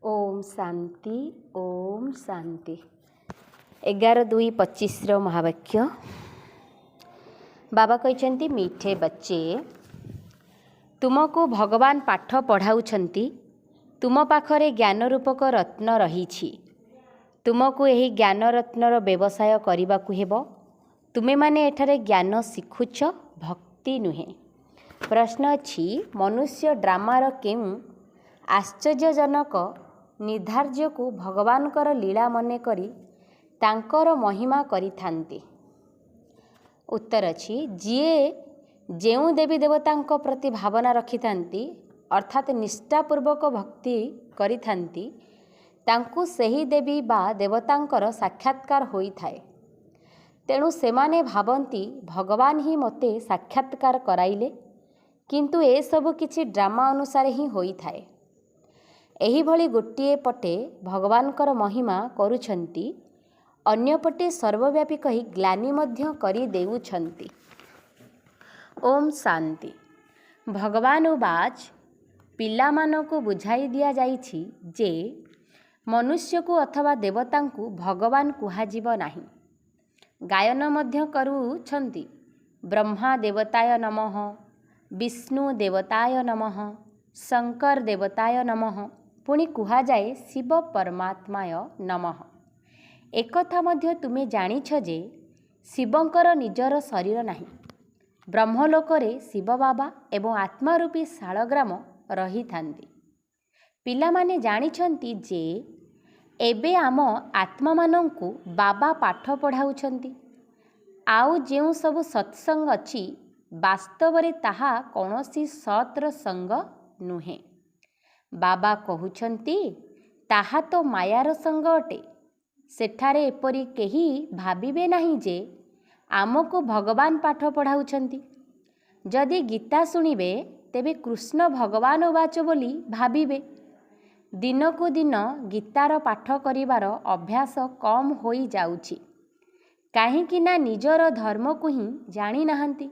ओम शांति ओम शांति। 11/2/25 महावाक्य। बाबा कहते मीठे बच्चे, तुमको भगवान पाठ पढ़ाउछंती, तुम पाखरे ज्ञान रूपक रत्न रही। तुमको यही ज्ञान रत्नर व्यवसाय करने हेब। तुमे माने एठारे ज्ञान शिखुछ, भक्ति नुहे। प्रश्न अच्छी, मनुष्य ड्रामार केउ आश्चर्यजनक निर्धार्य को भगवान कर लीला मने करी तांकर महिमा करिथांती। उत्तर अच्छी, जीए जेउ देवी देवतांक प्रति भावना रखिथांती अर्थात निष्ठापूर्वक भक्ति करिथांती, तांकु सही देवी बा देवतांकर साक्षात्कार होई थाए। तेणु सेमाने भावंती भगवान ही मते साक्षात्कार कराइले, किंतु ए सब किछि ड्रामा अनुसार ही होई थाए। एही भली गोटिए पटे भगवानकर महिमा करुछंती, अन्य पटे सर्वव्यापी कही ग्लानि मध्य करी देउछंती। ओम शांति। भगवान उवाच, पिलामानकु बुझाई दिया जाइछि जे मनुष्य को अथवा देवता को भगवान कुहाजिब नाही। गायन मध्य करुछंती, ब्रह्मा देवताय नमः, विष्णु देवताय नमः, शंकर देवताय नमः, पुणी कुहा जाए शिव परमात्माय नमः। एकथा मध्य तुमे जानिछ जे शिवंकर निजर शरीर नाही। ब्रह्मलोकरे शिव बाबा एवं आत्मारूपी शालग्राम रही थांती। पिलामाने जानिछंती जे एबे आम आत्मा मानंकु बाबा पाठ पढ़ाउछंती। आउ जेउ सब सत्संग अछि वास्तवरे ताहा कौनसी सत्र संग नुहे। बाबा कहुछंती ताहा तो मायार संग अटे। सेठारे एपरि केही भाबिबे नाही जे आमको भगवान पाठ पढ़ाउछंती। जदि गीता शुणिबे तेबे कृष्ण भगवान वाच बोली भाबिबे। दिन को दिन गीतार पाठ करिवार अभ्यास कम होई जाउछि, काहेकि ना निजर धर्म को ही जानी नाहंती।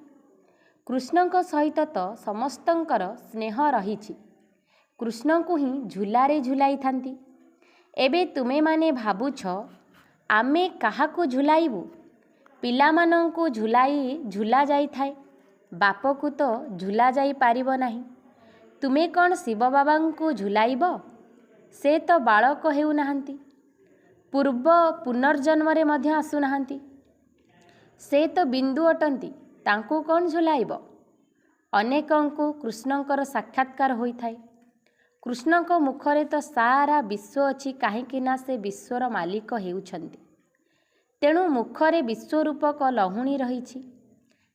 कृष्णक सहित तो समस्तंकर स्नेह रहिछि। कृष्ण को ही झुलारे झुलाई थांती। एबे तुमे माने भाबुछ आमे काहाकु झुलाइबु। पिलामानंकु झुला जाई थाए, बाप को तो झुला जाई पारिबो नाही। तुमे कौन शिव बाबांकु झुलाइब? से तो बालक हेउ नाहंती, पूर्व पुनर्जन्मरे मध्य आसु नाहंती। से तो बिंदु अटंती, तांकु कौन झुलाइब? अनेकंकु कृष्णंकर साक्षात्कार होई थाए। कृष्णक मुखरे तो सारा विश्व अछि, काहेकि ना से विश्वर मालिक हेउछंती। तेणु मुखरे विश्वरूपक लहुणी रहिछि।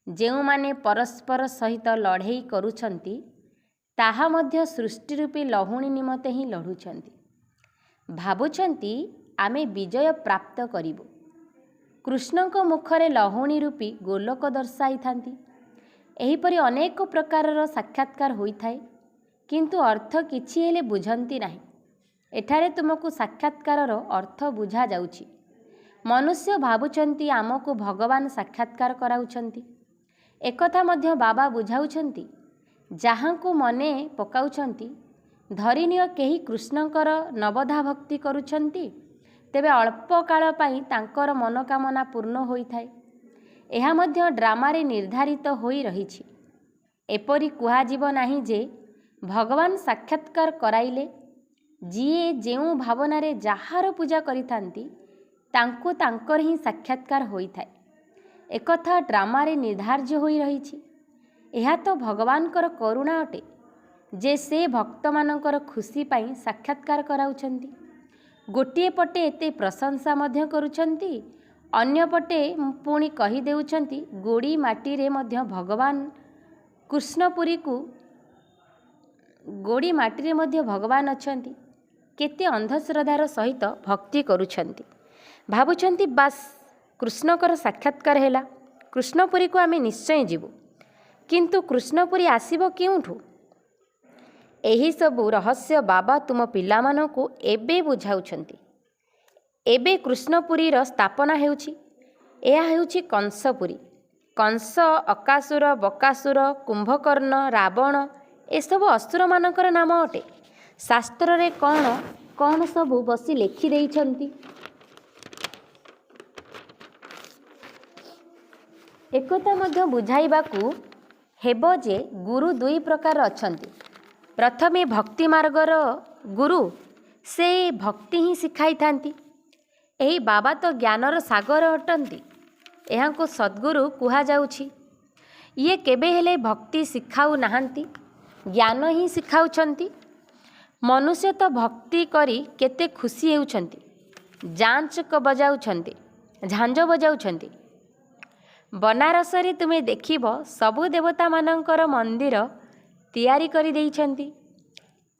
जेउमाने परस्पर सहित लढ़ेई करुछंती ताहा मध्य सृष्टिरूपी लहुणी निमते ही लढुछंती। भाबुछंती आमे विजय प्राप्त करिबु। कृष्णक मुखरे लहुणी रूपी गोलोक दर्शाई थांती। एहीपरि अनेक प्रकारर साक्षात्कार होई थाए, किंतु अर्थ किछि हेले बुझंती नाही। एठारे तुमको साक्षात्कारर अर्थ बुझा जाउछि। मनुष्य भाबुछंती आमको भगवान साक्षात्कार कराउछंती। एकथा मध्य बाबा बुझाउछंती, जाहांको मने पकाउछंती धरिनिय केही कृष्णंकर नवधा भक्ति करुछंती, तेबे अल्प काल पाई तांकर मनोकामना पूर्ण होई थाए। एहा मध्य ड्रामारे निर्धारित होई रहिछि। एपरि कुहाजिब नाही जे भगवान साक्षात्कार कराइले जीए जेउ भावनारे जाहार पूजा करिथांती तांको तांकर ही साक्षात्कार होई थाए। एकथा ड्रामारे निर्धार्य होई रहिछि। एहा तो भगवानकर करुणा अटे जे से भक्त मानकर खुशी पाई साक्षात्कार कराउछंती। गोटिए पटे एते प्रशंसा मध्य करुछंती, अन्य पटे पुणी कही देउछंती गोड़ी माटी रे मध्य भगवान कृष्णपुरी को गोड़ी माटी रे मध्य भगवान अछंती। केते अंधश्रद्धार सहित भक्ति करुछंती। भाबुछंती बास कृष्णकर साक्षात्कार हेला, कृष्णपुरी को आमे निश्चय जीवु। किंतु कृष्णपुरी आसीबो केउठु? एही सबु रहस्य बाबा तुम पिलामानकु एबे बुझाउछंती। एबे कृष्णपुरीर स्थापना हेउछि। एहा हेउछि कंसपुरी। कंस, अकासुर, बकासुर, कुंभकर्ण, रावण एसबु असुर मानकर नाम अटे। शास्त्र रे कौन କ'ଣ ସବୁ ବସି ଲେଖିଦେଇଛନ୍ତି। ଏକଥା ମଧ୍ୟ ବୁଝାଇବାକୁ ହେବ ଯେ ଗୁରୁ ଦୁଇ ପ୍ରକାର ଅଛନ୍ତି। ପ୍ରଥମେ ଭକ୍ତି ମାର୍ଗର ଗୁରୁ, ସେ ଭକ୍ତି ହିଁ ଶିଖାଇଥାନ୍ତି। ଏହି ବାବା ତ ଜ୍ଞାନର ସାଗର ଅଟନ୍ତି, ଏହାଙ୍କୁ ସଦ୍ଗୁରୁ କୁହାଯାଉଛି। ଇଏ କେବେ ହେଲେ ଭକ୍ତି ଶିଖାଉ ନାହାନ୍ତି, ଜ୍ଞାନ ହିଁ ଶିଖାଉଛନ୍ତି। ମନୁଷ୍ୟ ତ ଭକ୍ତି କରି କେତେ ଖୁସି ହେଉଛନ୍ତି, ଝାଞ୍ଜ ବଜାଉଛନ୍ତି। ବନାରସରେ ତୁମେ ଦେଖିବ ସବୁ ଦେବତାମାନଙ୍କର ମନ୍ଦିର ତିଆରି କରିଦେଇଛନ୍ତି।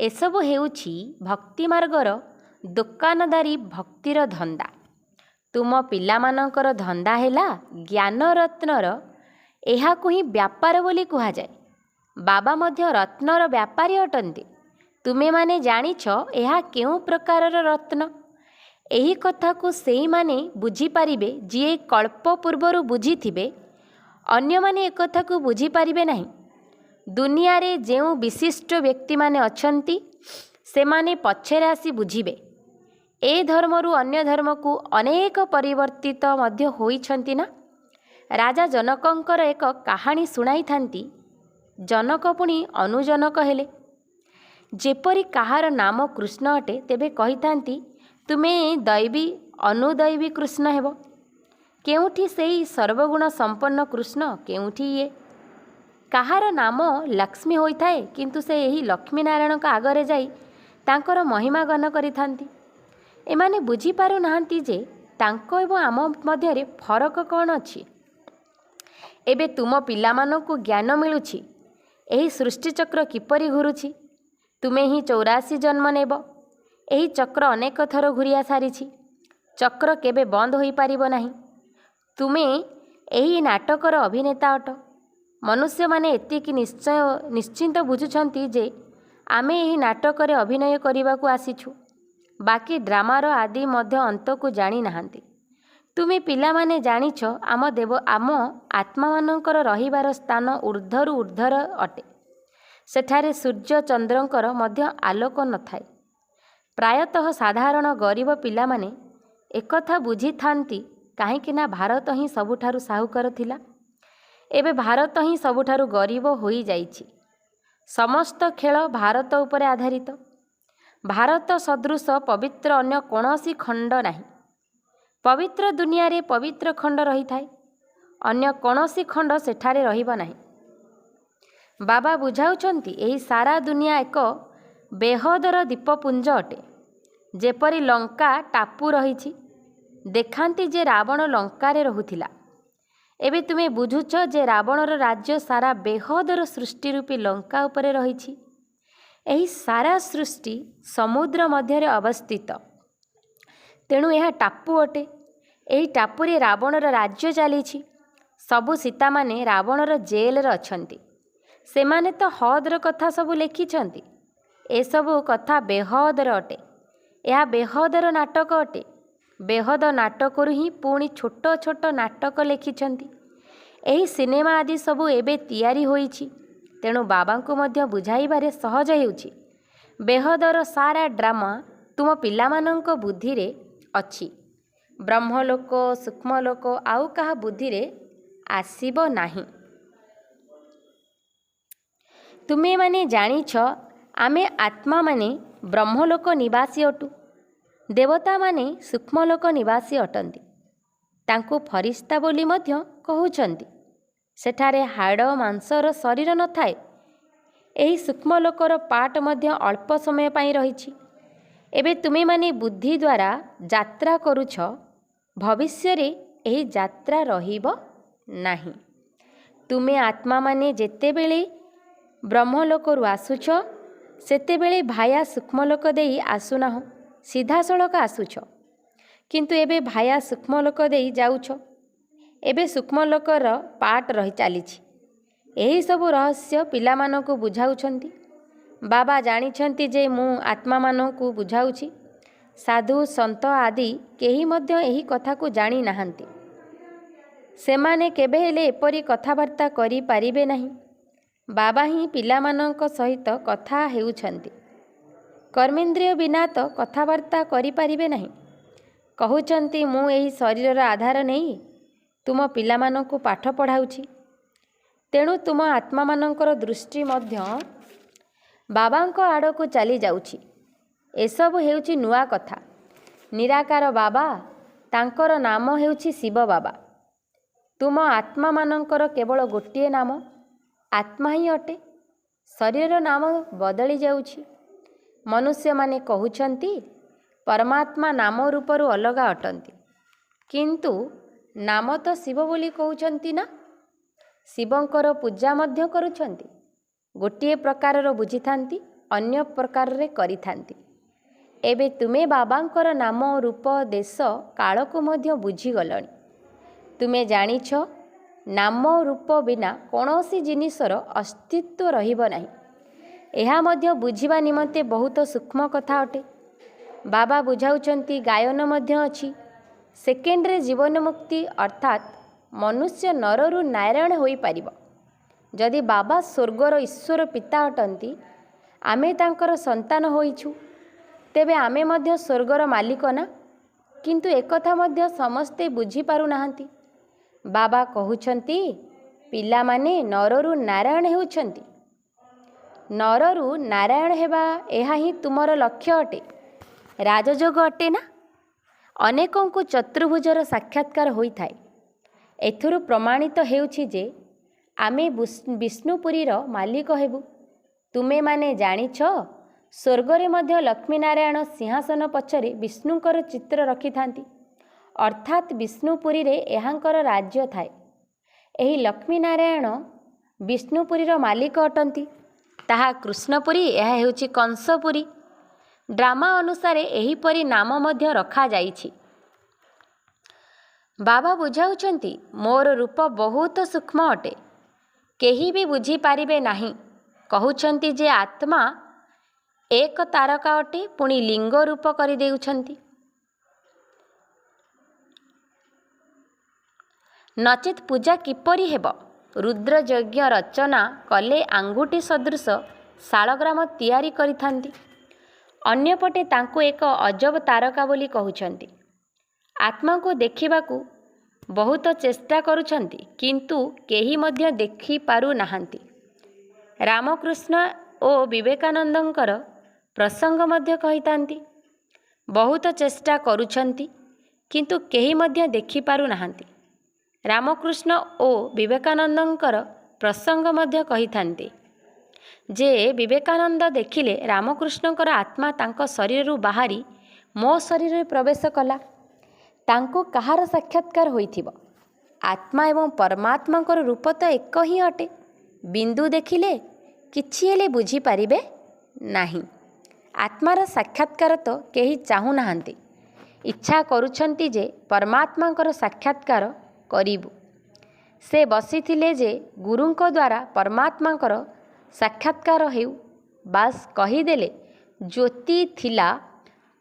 ଏସବୁ ହେଉଛି ଭକ୍ତି ମାର୍ଗର ଦୋକାନଦାରୀ ଭକ୍ତିର ଧନ୍ଦା। ତୁମ ପିଲାମାନଙ୍କର ଧନ୍ଦା ହେଲା ଜ୍ଞାନ ରତ୍ନର, ଏହାକୁ ହିଁ ବ୍ୟାପାର ବୋଲି କୁହାଯାଏ। ବାବା ମଧ୍ୟ ରତ୍ନର ବ୍ୟାପାରୀ ଅଟନ୍ତି। ତୁମେମାନେ ଜାଣିଛ ଏହା କେଉଁ ପ୍ରକାରର ରତ୍ନ। ଏହି କଥାକୁ ସେଇମାନେ ବୁଝିପାରିବେ ଯିଏ କଳ୍ପ ପୂର୍ବରୁ ବୁଝିଥିବେ, ଅନ୍ୟମାନେ ଏକଥାକୁ ବୁଝିପାରିବେ ନାହିଁ। ଦୁନିଆରେ ଯେଉଁ ବିଶିଷ୍ଟ ବ୍ୟକ୍ତିମାନେ ଅଛନ୍ତି, ସେମାନେ ପଛରେ ଆସି ବୁଝିବେ। ଏ ଧର୍ମରୁ ଅନ୍ୟ ଧର୍ମକୁ ଅନେକ ପରିବର୍ତ୍ତିତ ମଧ୍ୟ ହୋଇଛନ୍ତି ନା। ରାଜା ଜନକଙ୍କର ଏକ କାହାଣୀ ଶୁଣାଇଥାନ୍ତି। ଜନକ ପୁଣି ଅନୁଜନକ ହେଲେ। ଯେପରି କାହାର ନାମ କୃଷ୍ଣ ଅଟେ, ତେବେ କହିଥାନ୍ତି ତୁମେ ଦୈବୀ ଅନୁଦୈବୀ କୃଷ୍ଣ ହେବ। କେଉଁଠି ସେହି ସର୍ବଗୁଣ ସମ୍ପନ୍ନ କୃଷ୍ଣ, କେଉଁଠି ଇଏ। କାହାର ନାମ ଲକ୍ଷ୍ମୀ ହୋଇଥାଏ, କିନ୍ତୁ ସେ ଏହି ଲକ୍ଷ୍ମୀ ନାରାୟଣଙ୍କ ଆଗରେ ଯାଇ ତାଙ୍କର ମହିମା ଗାନ କରିଥାନ୍ତି। ଏମାନେ ବୁଝିପାରୁନାହାନ୍ତି ଯେ ତାଙ୍କ ଏବଂ ଆମ ମଧ୍ୟରେ ଫରକ କ'ଣ ଅଛି। ଏବେ ତୁମ ପିଲାମାନଙ୍କୁ ଜ୍ଞାନ ମିଳୁଛି ଏହି ସୃଷ୍ଟିଚକ୍ର କିପରି ଘୁରୁଛି। ତୁମେ ହିଁ 84 ଜନ୍ମ ନେବ। ଏହି ଚକ୍ର ଅନେକ ଥର ଘୁରିଆ ସାରିଛି। ଚକ୍ର କେବେ ବନ୍ଦ ହୋଇପାରିବ ନାହିଁ। ତୁମେ ଏହି ନାଟକର ଅଭିନେତା ଅଟ। ମନୁଷ୍ୟମାନେ ଏତିକି ନିଶ୍ଚିନ୍ତ ବୁଝୁଛନ୍ତି ଯେ ଆମେ ଏହି ନାଟକରେ ଅଭିନୟ କରିବାକୁ ଆସିଛୁ। ବାକି ଡ୍ରାମାର ଆଦି ମଧ୍ୟ ଅନ୍ତକୁ ଜାଣି ନାହାନ୍ତି। ତୁମେ ପିଲାମାନେ ଜାଣିଛ ଆମ ଆତ୍ମାମାନଙ୍କର ରହିବାର ସ୍ଥାନ ଊର୍ଦ୍ଧ୍ୱରୁ ଊର୍ଦ୍ଧ୍ୱର ଅଟେ। ସେଠାରେ ସୂର୍ଯ୍ୟ ଚନ୍ଦ୍ରଙ୍କର ମଧ୍ୟ ଆଲୋକ ନଥାଏ। ପ୍ରାୟତଃ ସାଧାରଣ ଗରିବ ପିଲାମାନେ ଏକଥା ବୁଝିଥାନ୍ତି, କାହିଁକି ନା ଭାରତ ହିଁ ସବୁଠାରୁ ସାହୁକାର ଥିଲା। ଏବେ ଭାରତ ହିଁ ସବୁଠାରୁ ଗରିବ ହୋଇଯାଇଛି। ସମସ୍ତ ଖେଳ ଭାରତ ଉପରେ ଆଧାରିତ। ଭାରତ ସଦୃଶ ପବିତ୍ର ଅନ୍ୟ କୌଣସି ଖଣ୍ଡ ନାହିଁ। ପବିତ୍ର ଦୁନିଆରେ ପବିତ୍ର ଖଣ୍ଡ ରହିଥାଏ, ଅନ୍ୟ କୌଣସି ଖଣ୍ଡ ସେଠାରେ ରହିବ ନାହିଁ। ବାବା ବୁଝାଉଛନ୍ତି ଏହି ସାରା ଦୁନିଆ ଏକ ବେହଦର ଦ୍ୱୀପପୁଞ୍ଜ ଅଟେ। ଯେପରି ଲଙ୍କା ଟାପୁ ରହିଛି। ଦେଖାନ୍ତି ଯେ ରାବଣ ଲଙ୍କାରେ ରହୁଥିଲା। ଏବେ ତୁମେ ବୁଝୁଛ ଯେ ରାବଣର ରାଜ୍ୟ ସାରା ବେହଦର ସୃଷ୍ଟି ରୂପୀ ଲଙ୍କା ଉପରେ ରହିଛି। ଏହି ସାରା ସୃଷ୍ଟି ସମୁଦ୍ର ମଧ୍ୟରେ ଅବସ୍ଥିତ, ତେଣୁ ଏହା ଟାପୁ ଅଟେ। ଏହି ଟାପୁରେ ରାବଣର ରାଜ୍ୟ ଚାଲିଛି। ସବୁ ସୀତାମାନେ ରାବଣର ଜେଲରେ ଅଛନ୍ତି। ସେମାନେ ତ ହଦର କଥା ସବୁ ଲେଖିଛନ୍ତି। ଏସବୁ କଥା ବେହଦର ଅଟେ। ଏହା ବେହଦର ନାଟକ ଅଟେ। ବେହଦ ନାଟକରୁ ହିଁ ପୁଣି ଛୋଟ ଛୋଟ ନାଟକ ଲେଖିଛନ୍ତି। ଏହି ସିନେମା ଆଦି ସବୁ ଏବେ ତିଆରି ହୋଇଛି। ତେଣୁ ବାବାଙ୍କୁ ମଧ୍ୟ ବୁଝାଇବାରେ ସହଜ ହେଉଛି। ବେହଦର ସାରା ଡ୍ରାମା ତୁମ ପିଲାମାନଙ୍କ ବୁଦ୍ଧିରେ ଅଛି। ବ୍ରହ୍ମଲୋକ ସୂକ୍ଷ୍ମଲୋକ ଆଉ କାହା ବୁଦ୍ଧିରେ ଆସିବ ନାହିଁ। ତୁମେମାନେ ଜାଣିଛ ଆମେ ଆତ୍ମାମାନେ ବ୍ରହ୍ମଲୋକ ନିବାସୀ ଅଟୁ। ଦେବତାମାନେ ସୂକ୍ଷ୍ମଲୋକ ନିବାସୀ ଅଟନ୍ତି। ତାଙ୍କୁ ଫରିସ୍ତା ବୋଲି ମଧ୍ୟ କହୁଛନ୍ତି। ସେଠାରେ ହାଡ଼ ମାଂସର ଶରୀର ନଥାଏ। ଏହି ସୂକ୍ଷ୍ମଲୋକର ପାର୍ଟ ମଧ୍ୟ ଅଳ୍ପ ସମୟ ପାଇଁ ରହିଛି। ଏବେ ତୁମେମାନେ ବୁଦ୍ଧି ଦ୍ୱାରା ଯାତ୍ରା କରୁଛ। ଭବିଷ୍ୟରେ ଏହି ଯାତ୍ରା ରହିବ ନାହିଁ। ତୁମେ ଆତ୍ମାମାନେ ଯେତେବେଳେ ବ୍ରହ୍ମଲୋକରୁ ଆସୁଛ, ସେତେବେଳେ ଭାୟା ସୂକ୍ଷ୍ମଲୋକ ଦେଇ ଆସୁନାହଁ, ସିଧାସଳଖ ଆସୁଛ। କିନ୍ତୁ ଏବେ ଭାୟା ସୂକ୍ଷ୍ମଲୋକ ଦେଇ ଯାଉଛ। ଏବେ ସୂକ୍ଷ୍ମଲୋକର ପାର୍ଟ ରହି ଚାଲିଛି। ଏହିସବୁ ରହସ୍ୟ ପିଲାମାନଙ୍କୁ ବୁଝାଉଛନ୍ତି। ବାବା ଜାଣିଛନ୍ତି ଯେ ମୁଁ ଆତ୍ମାମାନଙ୍କୁ ବୁଝାଉଛି। ସାଧୁ ସନ୍ଥ ଆଦି କେହି ମଧ୍ୟ ଏହି କଥାକୁ ଜାଣି ନାହାନ୍ତି। ସେମାନେ କେବେ ହେଲେ ଏପରି କଥାବାର୍ତ୍ତା କରିପାରିବେ ନାହିଁ। ବାବା ହିଁ ପିଲାମାନଙ୍କ ସହିତ କଥା ହେଉଛନ୍ତି। କର୍ମେନ୍ଦ୍ରିୟ ବିନା ତ କଥାବାର୍ତ୍ତା କରିପାରିବେ ନାହିଁ। କହୁଛନ୍ତି ମୁଁ ଏହି ଶରୀରର ଆଧାର ନେଇ ତୁମ ପିଲାମାନଙ୍କୁ ପାଠ ପଢ଼ାଉଛି। ତେଣୁ ତୁମ ଆତ୍ମାମାନଙ୍କର ଦୃଷ୍ଟି ମଧ୍ୟ ବାବାଙ୍କ ଆଡ଼କୁ ଚାଲି ଯାଉଛି। ଏସବୁ ହେଉଛି ନୂଆ କଥା। ନିରାକାର ବାବା, ତାଙ୍କର ନାମ ହେଉଛି ଶିବ ବାବା। ତୁମ ଆତ୍ମାମାନଙ୍କର କେବଳ ଗୋଟିଏ ନାମ, ଆତ୍ମା ହିଁ ଅଟେ। ଶରୀରର ନାମ ବଦଳି ଯାଉଛି। ମନୁଷ୍ୟମାନେ କହୁଛନ୍ତି ପରମାତ୍ମା ନାମ ରୂପରୁ ଅଲଗା ଅଟନ୍ତି, କିନ୍ତୁ ନାମ ତ ଶିବ ବୋଲି କହୁଛନ୍ତି ନା। ଶିବଙ୍କର ପୂଜା ମଧ୍ୟ କରୁଛନ୍ତି। ଗୋଟିଏ ପ୍ରକାରର ବୁଝିଥାନ୍ତି, ଅନ୍ୟ ପ୍ରକାରରେ କରିଥାନ୍ତି। ଏବେ ତୁମେ ବାବାଙ୍କର ନାମ, ରୂପ, ଦେଶ, କାଳକୁ ମଧ୍ୟ ବୁଝିଗଲଣି। ତୁମେ ଜାଣିଛ ନାମ ରୂପ ବିନା କୌଣସି ଜିନିଷର ଅସ୍ତିତ୍ୱ ରହିବ ନାହିଁ। ଏହା ମଧ୍ୟ ବୁଝିବା ନିମନ୍ତେ ବହୁତ ସୂକ୍ଷ୍ମ କଥା ଅଟେ। ବାବା ବୁଝାଉଛନ୍ତି ଗାୟନ ମଧ୍ୟ ଅଛି। ସେକେଣ୍ଡରେ ଜୀବନ ମୁକ୍ତି ଅର୍ଥାତ୍ ମନୁଷ୍ୟ ନରରୁ ନାରାୟଣ ହୋଇପାରିବ। ଯଦି ବାବା ସ୍ୱର୍ଗର ଈଶ୍ୱର ପିତା ଅଟନ୍ତି, ଆମେ ତାଙ୍କର ସନ୍ତାନ ହୋଇଛୁ, ତେବେ ଆମେ ମଧ୍ୟ ସ୍ୱର୍ଗର ମାଲିକ ନା। କିନ୍ତୁ ଏକଥା ମଧ୍ୟ ସମସ୍ତେ ବୁଝିପାରୁନାହାନ୍ତି। ବାବା କହୁଛନ୍ତି ପିଲାମାନେ ନରରୁ ନାରାୟଣ ହେଉଛନ୍ତି। ନରରୁ ନାରାୟଣ ହେବା ଏହା ହିଁ ତୁମର ଲକ୍ଷ୍ୟ ଅଟେ, ରାଜଯୋଗ ଅଟେ ନା। ଅନେକଙ୍କୁ ଚତୁର୍ଭୁଜର ସାକ୍ଷାତକାର ହୋଇଥାଏ। ଏଥିରୁ ପ୍ରମାଣିତ ହେଉଛି ଯେ ଆମେ ବିଷ୍ଣୁପୁରୀର ମାଲିକ ହେବୁ। ତୁମେମାନେ ଜାଣିଛ ସ୍ୱର୍ଗରେ ମଧ୍ୟ ଲକ୍ଷ୍ମୀନାରାୟଣ ସିଂହାସନ ପଛରେ ବିଷ୍ଣୁଙ୍କର ଚିତ୍ର ରଖିଥାନ୍ତି, ଅର୍ଥାତ୍ ବିଷ୍ଣୁପୁରୀରେ ଏହାଙ୍କର ରାଜ୍ୟ ଥାଏ। ଏହି ଲକ୍ଷ୍ମୀନାରାୟଣ ବିଷ୍ଣୁପୁରୀର ମାଲିକ ଅଟନ୍ତି। ତାହା କୃଷ୍ଣପୁରୀ, ଏହା ହେଉଛି କଂସପୁରୀ। ଡ୍ରାମା ଅନୁସାରେ ଏହିପରି ନାମ ମଧ୍ୟ ରଖାଯାଇଛି। ବାବା ବୁଝାଉଛନ୍ତି ମୋର ରୂପ ବହୁତ ସୂକ୍ଷ୍ମ ଅଟେ, କେହି ବି ବୁଝିପାରିବେ ନାହିଁ। କହୁଛନ୍ତି ଯେ ଆତ୍ମା ଏକ ତାରକା ଅଟେ, ପୁଣି ଲିଙ୍ଗ ରୂପ କରିଦେଉଛନ୍ତି। ନଚେତ୍ ପୂଜା କିପରି ହେବ? ରୁଦ୍ରଯଜ୍ଞ ରଚନା କଲେ ଆଙ୍ଗୁଠି ସଦୃଶ ଶାଳଗ୍ରାମ ତିଆରି କରିଥାନ୍ତି। ଅନ୍ୟପଟେ ତାଙ୍କୁ ଏକ ଅଜବ ତାରକା ବୋଲି କହୁଛନ୍ତି। ଆତ୍ମାକୁ ଦେଖିବାକୁ ବହୁତ ଚେଷ୍ଟା କରୁଛନ୍ତି, କିନ୍ତୁ କେହି ମଧ୍ୟ ଦେଖିପାରୁନାହାନ୍ତି। ରାମକୃଷ୍ଣ ଓ ବିବେକାନନ୍ଦଙ୍କର ପ୍ରସଙ୍ଗ ମଧ୍ୟ କହିଥାନ୍ତି। ବହୁତ ଚେଷ୍ଟା କରୁଛନ୍ତି, କିନ୍ତୁ କେହି ମଧ୍ୟ ଦେଖିପାରୁନାହାନ୍ତି। ରାମକୃଷ୍ଣ ଓ ବିବେକାନନ୍ଦଙ୍କର ପ୍ରସଙ୍ଗ ମଧ୍ୟ କହିଥାନ୍ତି ଯେ ବିବେକାନନ୍ଦ ଦେଖିଲେ ରାମକୃଷ୍ଣଙ୍କର ଆତ୍ମା ତାଙ୍କ ଶରୀରରୁ ବାହାରି ମୋ ଶରୀରରେ ପ୍ରବେଶ କଲା। ତାଙ୍କୁ କାହାର ସାକ୍ଷାତକାର ହୋଇଥିବ? ଆତ୍ମା ଏବଂ ପରମାତ୍ମାଙ୍କର ରୂପ ତ ଏକ ହିଁ ଅଟେ। ବିନ୍ଦୁ ଦେଖିଲେ କିଛି ହେଲେ ବୁଝିପାରିବେ ନାହିଁ। ଆତ୍ମାର ସାକ୍ଷାତକାର ତ କେହି ଚାହୁଁନାହାନ୍ତି। ଇଚ୍ଛା କରୁଛନ୍ତି ଯେ ପରମାତ୍ମାଙ୍କର ସାକ୍ଷାତକାର କରିବୁ। ସେ ବସିଥିଲେ ଯେ ଗୁରୁଙ୍କ ଦ୍ୱାରା ପରମାତ୍ମାଙ୍କର ସାକ୍ଷାତକାର ହେଉ। ବାସ୍ କହିଦେଲେ ଜ୍ୟୋତି ଥିଲା,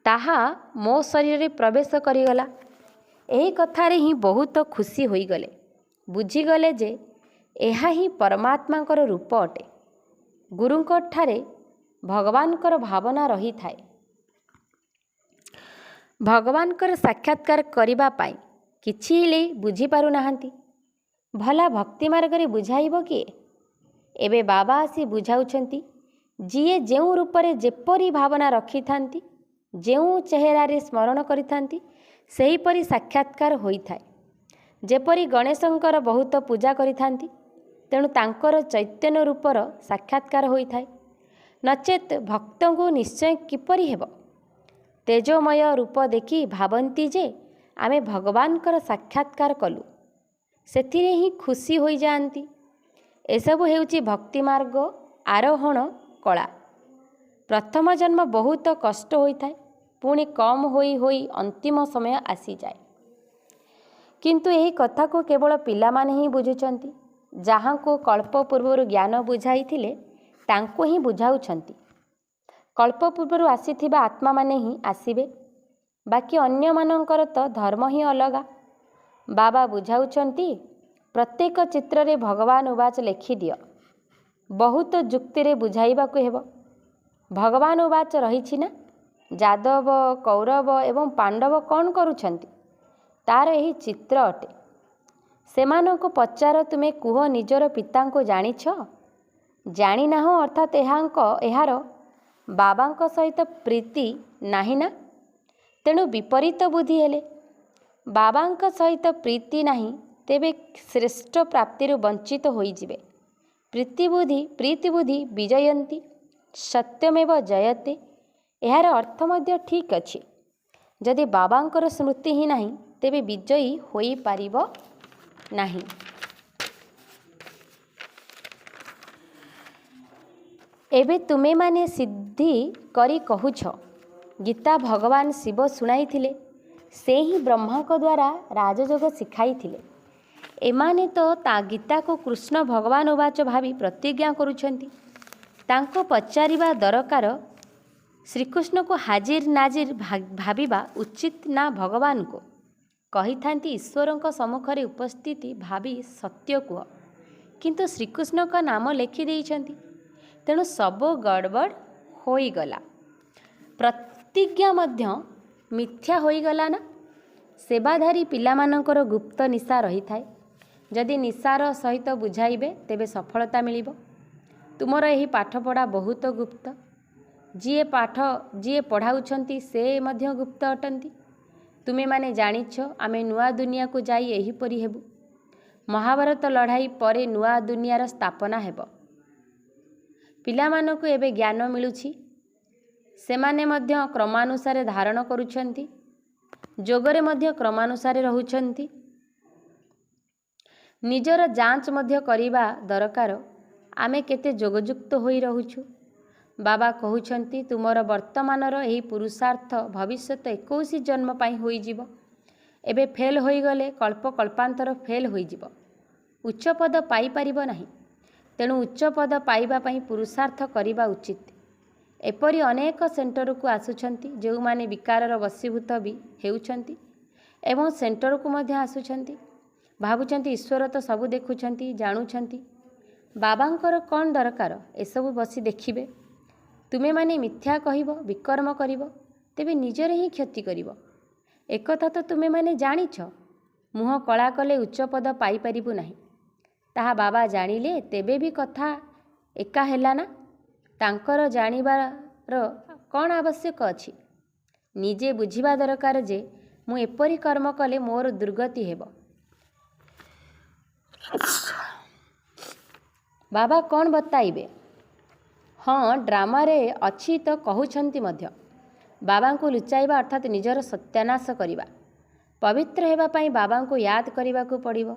ତାହା ମୋ ଶରୀରରେ ପ୍ରବେଶ କରିଗଲା। ଏହି କଥାରେ ହିଁ ବହୁତ ଖୁସି ହୋଇଗଲେ। ବୁଝିଗଲେ ଯେ ଏହା ହିଁ ପରମାତ୍ମାଙ୍କର ରୂପ ଅଟେ। ଗୁରୁଙ୍କଠାରେ ଭଗବାନଙ୍କର ଭାବନା ରହିଥାଏ। ଭଗବାନଙ୍କର ସାକ୍ଷାତକାର କରିବା ପାଇଁ କିଛି ହେଲେ ବୁଝିପାରୁନାହାନ୍ତି। ଭଲା ଭକ୍ତି ମାର୍ଗରେ ବୁଝାଇବ କିଏ? ଏବେ ବାବା ଆସି ବୁଝାଉଛନ୍ତି ଯିଏ ଯେଉଁ ରୂପରେ ଯେପରି ଭାବନା ରଖିଥାନ୍ତି, ଯେଉଁ ଚେହେରାରେ ସ୍ମରଣ କରିଥାନ୍ତି, ସେହିପରି ସାକ୍ଷାତକାର ହୋଇଥାଏ। ଯେପରି ଗଣେଶଙ୍କର ବହୁତ ପୂଜା କରିଥାନ୍ତି, ତେଣୁ ତାଙ୍କର ଚୈତନ୍ୟ ରୂପର ସାକ୍ଷାତକାର ହୋଇଥାଏ। ନଚେତ୍ ଭକ୍ତଙ୍କୁ ନିଶ୍ଚୟ କିପରି ହେବ? ତେଜୋମୟ ରୂପ ଦେଖି ଭାବନ୍ତି ଯେ ଆମେ ଭଗବାନଙ୍କର ସାକ୍ଷାତକାର କଲୁ, ସେଥିରେ ହିଁ ଖୁସି ହୋଇଯାଆନ୍ତି। ଏସବୁ ହେଉଛି ଭକ୍ତି ମାର୍ଗ ଆରୋହଣ କଳା। ପ୍ରଥମ ଜନ୍ମ ବହୁତ କଷ୍ଟ ହୋଇଥାଏ, ପୁଣି କମ୍ ହୋଇ ହୋଇ ଅନ୍ତିମ ସମୟ ଆସିଯାଏ। କିନ୍ତୁ ଏହି କଥାକୁ କେବଳ ପିଲାମାନେ ହିଁ ବୁଝୁଛନ୍ତି। ଯାହାଙ୍କୁ କଳ୍ପ ପୂର୍ବରୁ ଜ୍ଞାନ ବୁଝାଇଥିଲେ ତାଙ୍କୁ ହିଁ ବୁଝାଉଛନ୍ତି। କଳ୍ପ ପୂର୍ବରୁ ଆସିଥିବା ଆତ୍ମାମାନେ ହିଁ ଆସିବେ, ବାକି ଅନ୍ୟମାନଙ୍କର ତ ଧର୍ମ ହିଁ ଅଲଗା। ବାବା ବୁଝାଉଛନ୍ତି ପ୍ରତ୍ୟେକ ଚିତ୍ରରେ ଭଗବାନ ଉବାଚ ଲେଖିଦିଅ। ବହୁତ ଯୁକ୍ତିରେ ବୁଝାଇବାକୁ ହେବ। ଭଗବାନ ଉବାଚ ରହିଛି ନା, ଯାଦବ କୌରବ ଏବଂ ପାଣ୍ଡବ କ'ଣ କରୁଛନ୍ତି ତାର ଏହି ଚିତ୍ର ଅଟେ। ସେମାନଙ୍କୁ ପଚାର, ତୁମେ କୁହ ନିଜର ପିତାଙ୍କୁ ଜାଣିଛ? ଜାଣିନାହଁ ଅର୍ଥାତ୍ ଏହାର ବାବାଙ୍କ ସହିତ ପ୍ରୀତି ନାହିଁ ନା। ତେଣୁ ବିପରୀତ ବୁଦ୍ଧି ହେଲେ ବାବାଙ୍କ ସହିତ ପ୍ରୀତି ନାହିଁ, ତେବେ ଶ୍ରେଷ୍ଠ ପ୍ରାପ୍ତିରୁ ବଞ୍ଚିତ ହୋଇଯିବେ। ପ୍ରୀତି ବୁଦ୍ଧି ବିଜୟନ୍ତି ସତ୍ୟମେବ ଜୟତେ। ଏହାର ଅର୍ଥ ମଧ୍ୟ ଠିକ୍ ଅଛି। ଯଦି ବାବାଙ୍କର ସ୍ମୃତି ହିଁ ନାହିଁ, ତେବେ ବିଜୟୀ ହୋଇପାରିବ ନାହିଁ। ଏବେ ତୁମେମାନେ ସିଦ୍ଧି କରି କହୁଛ, ଗୀତା ଭଗବାନ ଶିବ ଶୁଣାଇଥିଲେ, ସେ ହିଁ ବ୍ରହ୍ମାଙ୍କ ଦ୍ୱାରା ରାଜଯୋଗ ଶିଖାଇଥିଲେ। ଏମାନେ ତ ଗୀତାକୁ କୃଷ୍ଣ ଭଗବାନ ଉବାଚ ଭାବି ପ୍ରତିଜ୍ଞା କରୁଛନ୍ତି। ତାଙ୍କୁ ପଚାରିବା ଦରକାର, ଶ୍ରୀକୃଷ୍ଣକୁ ହାଜିର ନାଜିର ଭାବିବା ଉଚିତ ନା ଭଗବାନଙ୍କୁ? କହିଥାନ୍ତି, ଈଶ୍ୱରଙ୍କ ସମ୍ମୁଖରେ ଉପସ୍ଥିତି ଭାବି ସତ୍ୟ କୁହ। କିନ୍ତୁ ଶ୍ରୀକୃଷ୍ଣଙ୍କ ନାମ ଲେଖି ଦେଇଛନ୍ତି, ତେଣୁ ସବୁ ଗଡ଼ବଡ଼ ହୋଇଗଲା। ପ୍ରତିଜ୍ଞା ମଧ୍ୟ ମିଥ୍ୟା ହୋଇଗଲା ନା। ସେବାଧାରୀ ପିଲାମାନଙ୍କର ଗୁପ୍ତ ନିଶା ରହିଥାଏ। ଯଦି ନିଶାର ସହିତ ବୁଝାଇବେ, ତେବେ ସଫଳତା ମିଳିବ। ତୁମର ଏହି ପାଠପଢ଼ା ବହୁତ ଗୁପ୍ତ। ଯିଏ ପଢ଼ାଉଛନ୍ତି ସେ ମଧ୍ୟ ଗୁପ୍ତ ଅଟନ୍ତି। ତୁମେମାନେ ଜାଣିଛ, ଆମେ ନୂଆ ଦୁନିଆକୁ ଯାଇ ଏହିପରି ହେବୁ। ମହାଭାରତ ଲଢ଼ାଇ ପରେ ନୂଆ ଦୁନିଆର ସ୍ଥାପନା ହେବ। ପିଲାମାନଙ୍କୁ ଏବେ ଜ୍ଞାନ ମିଳୁଛି। ସେମାନେ ମଧ୍ୟ କ୍ରମାନୁସାରେ ଧାରଣ କରୁଛନ୍ତି, ଯୋଗରେ ମଧ୍ୟ କ୍ରମାନୁସାରେ ରହୁଛନ୍ତି। ନିଜର ଯାଞ୍ଚ ମଧ୍ୟ କରିବା ଦରକାର, ଆମେ କେତେ ଯୋଗଯୁକ୍ତ ହୋଇ ରହୁଛୁ। ବାବା କହୁଛନ୍ତି, ତୁମର ବର୍ତ୍ତମାନର ଏହି ପୁରୁଷାର୍ଥ ଭବିଷ୍ୟତ 21 ଜନ୍ମ ପାଇଁ ହୋଇଯିବ। ଏବେ ଫେଲ୍ ହୋଇଗଲେ କଳ୍ପାନ୍ତର ଫେଲ୍ ହୋଇଯିବ, ଉଚ୍ଚ ପଦ ପାଇପାରିବ ନାହିଁ। ତେଣୁ ଉଚ୍ଚ ପଦ ପାଇବା ପାଇଁ ପୁରୁଷାର୍ଥ କରିବା ଉଚିତ। ଏପରି ଅନେକ ସେଣ୍ଟରକୁ ଆସୁଛନ୍ତି ଯେଉଁମାନେ ବିକାରର ବଶୀଭୂତ ବି ହେଉଛନ୍ତି ଏବଂ ସେଣ୍ଟରକୁ ମଧ୍ୟ ଆସୁଛନ୍ତି। ଭାବୁଛନ୍ତି ଈଶ୍ୱର ତ ସବୁ ଦେଖୁଛନ୍ତି, ଜାଣୁଛନ୍ତି। ବାବାଙ୍କର କ'ଣ ଦରକାର ଏସବୁ ବସି ଦେଖିବେ? ତୁମେମାନେ ମିଥ୍ୟା କହିବ, ବିକର୍ମ କରିବ, ତେବେ ନିଜର ହିଁ କ୍ଷତି କରିବ। ଏକଥା ତ ତୁମେମାନେ ଜାଣିଛ। ମୁହଁ କଳା କଲେ ଉଚ୍ଚ ପଦ ପାଇପାରିବୁ ନାହିଁ, ତାହା ବାବା ଜାଣିଲେ। ତେବେ ବି କଥା ଏକା ହେଲା ନା। ତାଙ୍କର ଜାଣିବାର କ'ଣ ଆବଶ୍ୟକ ଅଛି? ନିଜେ ବୁଝିବା ଦରକାର ଯେ ମୁଁ ଏପରି କର୍ମ କଲେ ମୋର ଦୁର୍ଗତି ହେବ। ବାବା କ'ଣ ବତାଇବେ? ହଁ, ଡ୍ରାମାରେ ଅଛି ତ କହୁଛନ୍ତି ମଧ୍ୟ। ବାବାଙ୍କୁ ଲୁଚାଇବା ଅର୍ଥାତ୍ ନିଜର ସତ୍ୟାନାଶ କରିବା। ପବିତ୍ର ହେବା ପାଇଁ ବାବାଙ୍କୁ ୟାଦ କରିବାକୁ ପଡ଼ିବ।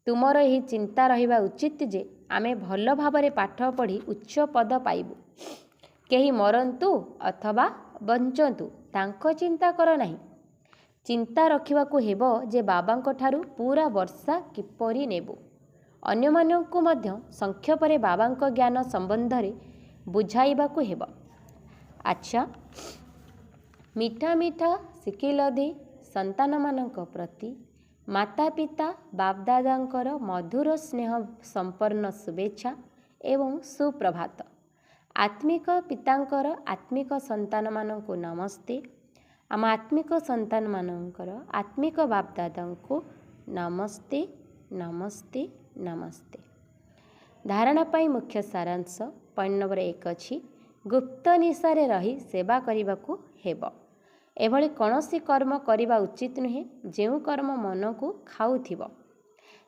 ତୁମର ଏହି ଚିନ୍ତା ରହିବା ଉଚିତ ଯେ ଆମେ ଭଲ ଭାବରେ ପାଠ ପଢ଼ି ଉଚ୍ଚ ପଦ ପାଇବୁ। କେହି ମରନ୍ତୁ ଅଥବା ବଞ୍ଚନ୍ତୁ, ତାଙ୍କ ଚିନ୍ତା କର ନାହିଁ। ଚିନ୍ତା ରଖିବାକୁ ହେବ ଯେ ବାବାଙ୍କ ଠାରୁ ପୁରା ବର୍ଷା କିପରି ନେବୁ। ଅନ୍ୟମାନଙ୍କୁ ମଧ୍ୟ ସଂକ୍ଷେପରେ ବାବାଙ୍କ ଜ୍ଞାନ ସମ୍ବନ୍ଧରେ ବୁଝାଇବାକୁ ହେବ। ଆଚ୍ଛା, ମିଠା ମିଠା ଶିଖିଲଧି ସନ୍ତାନମାନଙ୍କ ପ୍ରତି ମାତା ପିତା ବାପଦାଦାଙ୍କର ମଧୁର ସ୍ନେହ ସମ୍ପନ୍ନ ଶୁଭେଚ୍ଛା ଏବଂ ସୁପ୍ରଭାତ। ଆତ୍ମିକ ପିତାଙ୍କର ଆତ୍ମିକ ସନ୍ତାନମାନଙ୍କୁ ନମସ୍ତେ। ଆମ ଆତ୍ମିକ ସନ୍ତାନମାନଙ୍କର ଆତ୍ମିକ ବାପଦାଦାଙ୍କୁ ନମସ୍ତେ, ନମସ୍ତେ, ନମସ୍ତେ। ଧାରଣା ପାଇଁ ମୁଖ୍ୟ ସାରାଂଶ ପଏଣ୍ଟ ନମ୍ବର 1 ଅଛି, ଗୁପ୍ତ ନିଶାରେ ରହି ସେବା କରିବାକୁ ହେବ। ଏଭଳି କୌଣସି କର୍ମ କରିବା ଉଚିତ ନୁହେଁ ଯେଉଁ କର୍ମ ମନକୁ ଖାଉଥିବ।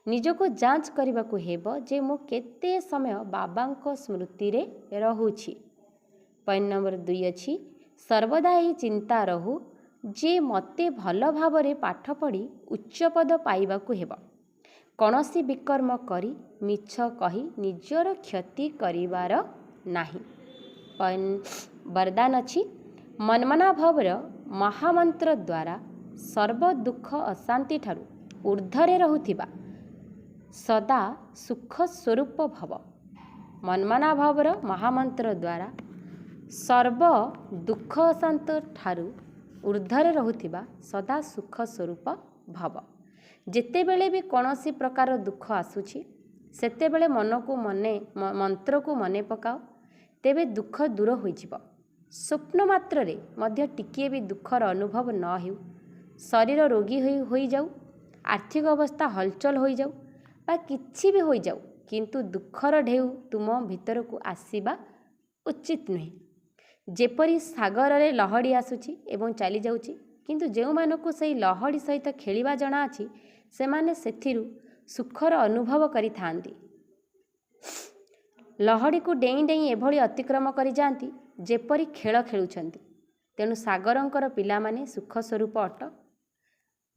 ନିଜକୁ ଯାଞ୍ଚ କରିବାକୁ ହେବ ଯେ ମୁଁ କେତେ ସମୟ ବାବାଙ୍କ ସ୍ମୃତିରେ ରହୁଛି। ପଏଣ୍ଟ ନମ୍ବର 2 ଅଛି, ସର୍ବଦା ଏହି ଚିନ୍ତା ରହୁ ଯେ ମୋତେ ଭଲ ଭାବରେ ପାଠ ପଢ଼ି ଉଚ୍ଚ ପଦ ପାଇବାକୁ ହେବ। କୌଣସି ବିକର୍ମ କରି ମିଛ କହି ନିଜର କ୍ଷତି କରିବାର ନାହିଁ। ବରଦାନ ଅଛି, ମନ୍ମନାଭବର ମହାମନ୍ତ୍ର ଦ୍ୱାରା ସର୍ବ ଦୁଃଖ ଅଶାନ୍ତି ଠାରୁ ଊର୍ଦ୍ଧ୍ୱରେ ରହୁଥିବା ସଦା ସୁଖ ସ୍ୱରୂପ ଭବ। ମନ୍ମନାଭବର ମହାମନ୍ତ୍ର ଦ୍ୱାରା ସର୍ବ ଦୁଃଖ ଅଶାନ୍ତି ଠାରୁ ଊର୍ଦ୍ଧ୍ୱରେ ରହୁଥିବା ସଦା ସୁଖ ସ୍ୱରୂପ ଭବ। ଯେତେବେଳେ ବି କୌଣସି ପ୍ରକାର ଦୁଃଖ ଆସୁଛି, ସେତେବେଳେ ମନ୍ତ୍ରକୁ ମନେ ପକାଅ। ତେବେ ଦୁଃଖ ଦୂର ହୋଇଯିବ। ସ୍ୱପ୍ନ ମାତ୍ରରେ ମଧ୍ୟ ଟିକିଏ ବି ଦୁଃଖର ଅନୁଭବ ନ ହେଉ, ଶରୀର ରୋଗୀ ହୋଇଯାଉ, ଆର୍ଥିକ ଅବସ୍ଥା ହଲଚଲ ହୋଇଯାଉ ବା କିଛି ବି ହୋଇଯାଉ, କିନ୍ତୁ ଦୁଃଖର ଢେଉ ତୁମ ଭିତରକୁ ଆସିବା ଉଚିତ ନୁହେଁ। ଯେପରି ସାଗରରେ ଲହଡ଼ି ଆସୁଛି ଏବଂ ଚାଲିଯାଉଛି, କିନ୍ତୁ ଯେଉଁମାନଙ୍କୁ ସେହି ଲହଡ଼ି ସହିତ ଖେଳିବା ଜଣାଅଛି ସେମାନେ ସେଥିରୁ ସୁଖର ଅନୁଭବ କରିଥାନ୍ତି। ଲହଡ଼ିକୁ ଡେଇଁ ଡେଇଁ ଏଭଳି ଅତିକ୍ରମ କରିଯାଆନ୍ତି ଯେପରି ଖେଳ ଖେଳୁଛନ୍ତି। ତେଣୁ ସାଗରଙ୍କର ପିଲାମାନେ ସୁଖ ସ୍ୱରୂପ ଅଟ,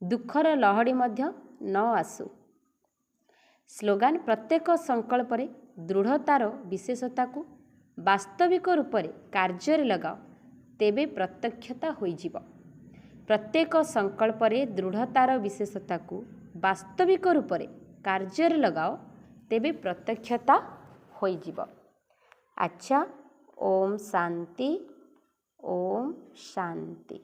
ଦୁଃଖର ଲହଡ଼ି ମଧ୍ୟ ନ ଆସୁ। ସ୍ଲୋଗାନ: ପ୍ରତ୍ୟେକ ସଂକଳ୍ପରେ ଦୃଢ଼ତାର ବିଶେଷତାକୁ ବାସ୍ତବିକ ରୂପରେ କାର୍ଯ୍ୟରେ ଲଗାଅ, ତେବେ ପ୍ରତ୍ୟକ୍ଷତା ହୋଇଯିବ। ପ୍ରତ୍ୟେକ ସଂକଳ୍ପରେ ଦୃଢ଼ତାର ବିଶେଷତାକୁ ବାସ୍ତବିକ ରୂପରେ କାର୍ଯ୍ୟରେ ଲଗାଅ, ତେବେ ପ୍ରତ୍ୟକ୍ଷତା ହୋଇଯିବ। ଆଚ୍ଛା, ଓମ୍ ଶାନ୍ତି, ଓମ୍ ଶାନ୍ତି।